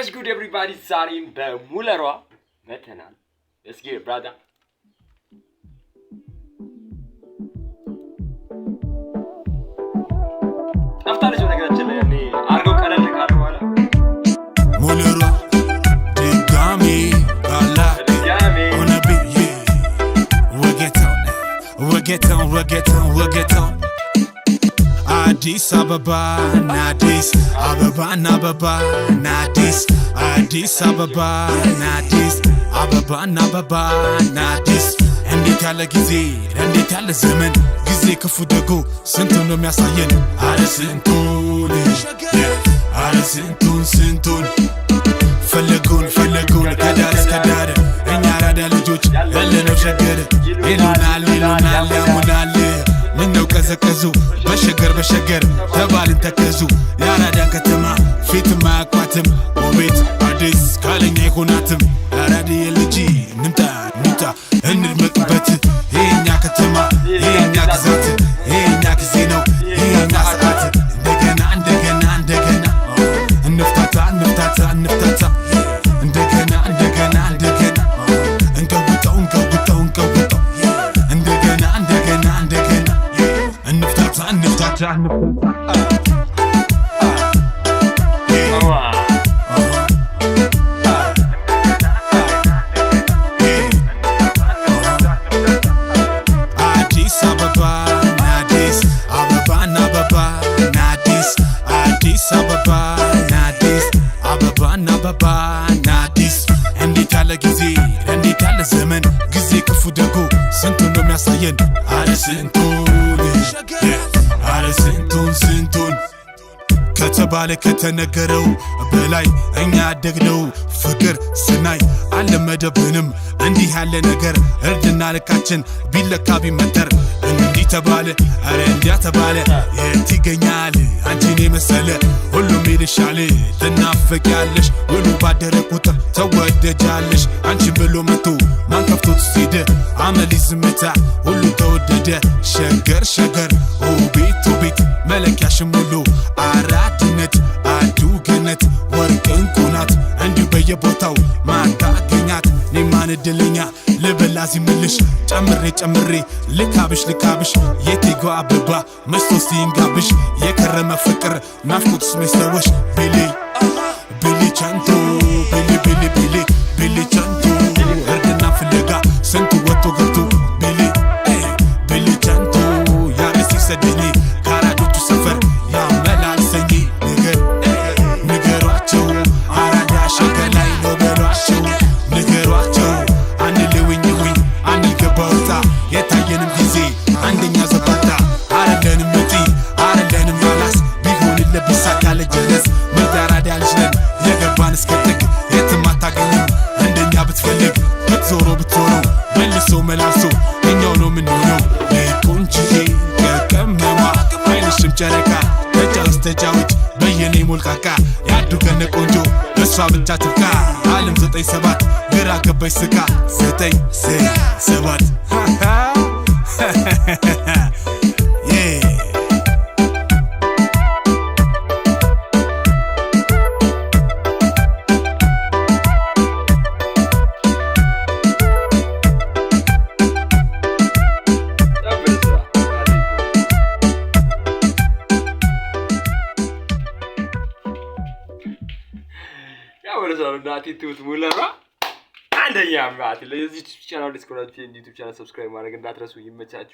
What's good, everybody? Zarim በሙለሯ መተናል. Let's get it, brother. አፍታለች ነገራችን ላይ ያኔ አርገው ቀለል ካለ በኋላ ሙለሯ ድጋሚ ባላ ሆነ ብዬ ወጌታው Addis Ababa, Addis Ababa, Addis Ababa, Addis እንዴት ያለ ጊዜ እንዴት ያለ ዘመን ጊዜ ክፉ ደጎ ስንቱን ነው የሚያሳየን አረ ስንቱን ፈለጉን ከዳር እስከ ዳር እኛ አራዳ ልጆች ያለነው ሸገር ይሉናል ያሙናል ምነው ቀዘቀዙ በሸገር ተባልን ተከዙ የአራዳን ከተማ ፊትም አያቋትም ውቤት አዲስ ካለኛ አይሆናትም አራዳዬ ልጅ ንምጣ እንድመቅበት የኛ ከተማ የኛ ግዛት የኛ ጊዜ ነው የኛ ሰዓት እንደገና እንፍታታ እንደገና እንቀውጠው እንደገና እንፍታታ Addis Ababa, Addis Ababa, Addis እንዴት ያለ ጊዜ እንዴት ያለ ዘመን ጊዜ ክፉ ደጎ ስንቱን ነው የሚያሳየን አረ ስንቱን ከተባለ ከተነገረው በላይ እኛ ያደግነው ፍቅር ስናይ አልለመደብንም እንዲህ ያለ ነገር እርድና ልካችን ቢለካ ቢመተር እንዲህ ተባለ አረ እንዲያ ተባለ የት ይገኛል አንቺን የመሰለ ሁሉም ይልሻል ትናፈቂያለሽ ሁሉ ባደረ ቁጥር ተወደጃለሽ አንቺን ብሎ መቶ ማን ከፍቶት ሲደ አመሊ ዝምታ ሁሉ ተወደደ ሸገር ውቤት መለኪያሽን ሙሉ አራድነት አዱግነት ወርቅ እንቁ ናት እንዲሁ በየቦታው ማታገኛት እኔማን እድለኛ ልበላዚ ምልሽ ጨምሬ ልካብሽ የቴጓ አበባ መስቶስ ይንጋብሽ የከረመ ፍቅር ናፍቆትስ መስለወሽ ቢሊ ቻንቶ እርድና ፍለጋ ስንቱ ወጥቶ ገብቶ ቢሊ ቻንቶ ያረስ ይሰደኝ ካራዶቹ ሰፈር ያመላልሰኝ ንገሯቸው አራዳ ሸገር ላይ ነው በሏቸው ንገሯቸው አንልውኝ አንልገባውታ የታየንም ጊዜ አንደኛ ዘባታ አረለንም መጪ አረለንም ማላስ ቢሆን ለብሳ ካለ ጀለስ መዳራዳ ልጅ ነን የገባን እስከ ጥግ የትም አታገኝም እንደኛ ብትፈልግ ብትዞሮ መልሶ መላልሶ እኛው ነው ምንሆነው ቆንጅዬ ከቀመማ አይንሽም ጨረቃ ተጫውት በየኔ ሞልቃቃ ያዱገነ ቆንጆ እሷ ብቻ ትብቃ ዓለም 97 ግራ ገባሽ ስቃ 97 ቲቱት ሙለሯ አንደኛ ማለት ለዚህ ቻናል ዲስኮናቲ ዩቲዩብ ቻናል ሰብስክራይብ ማድረግ እንዳትረሱ ይመቻችሁ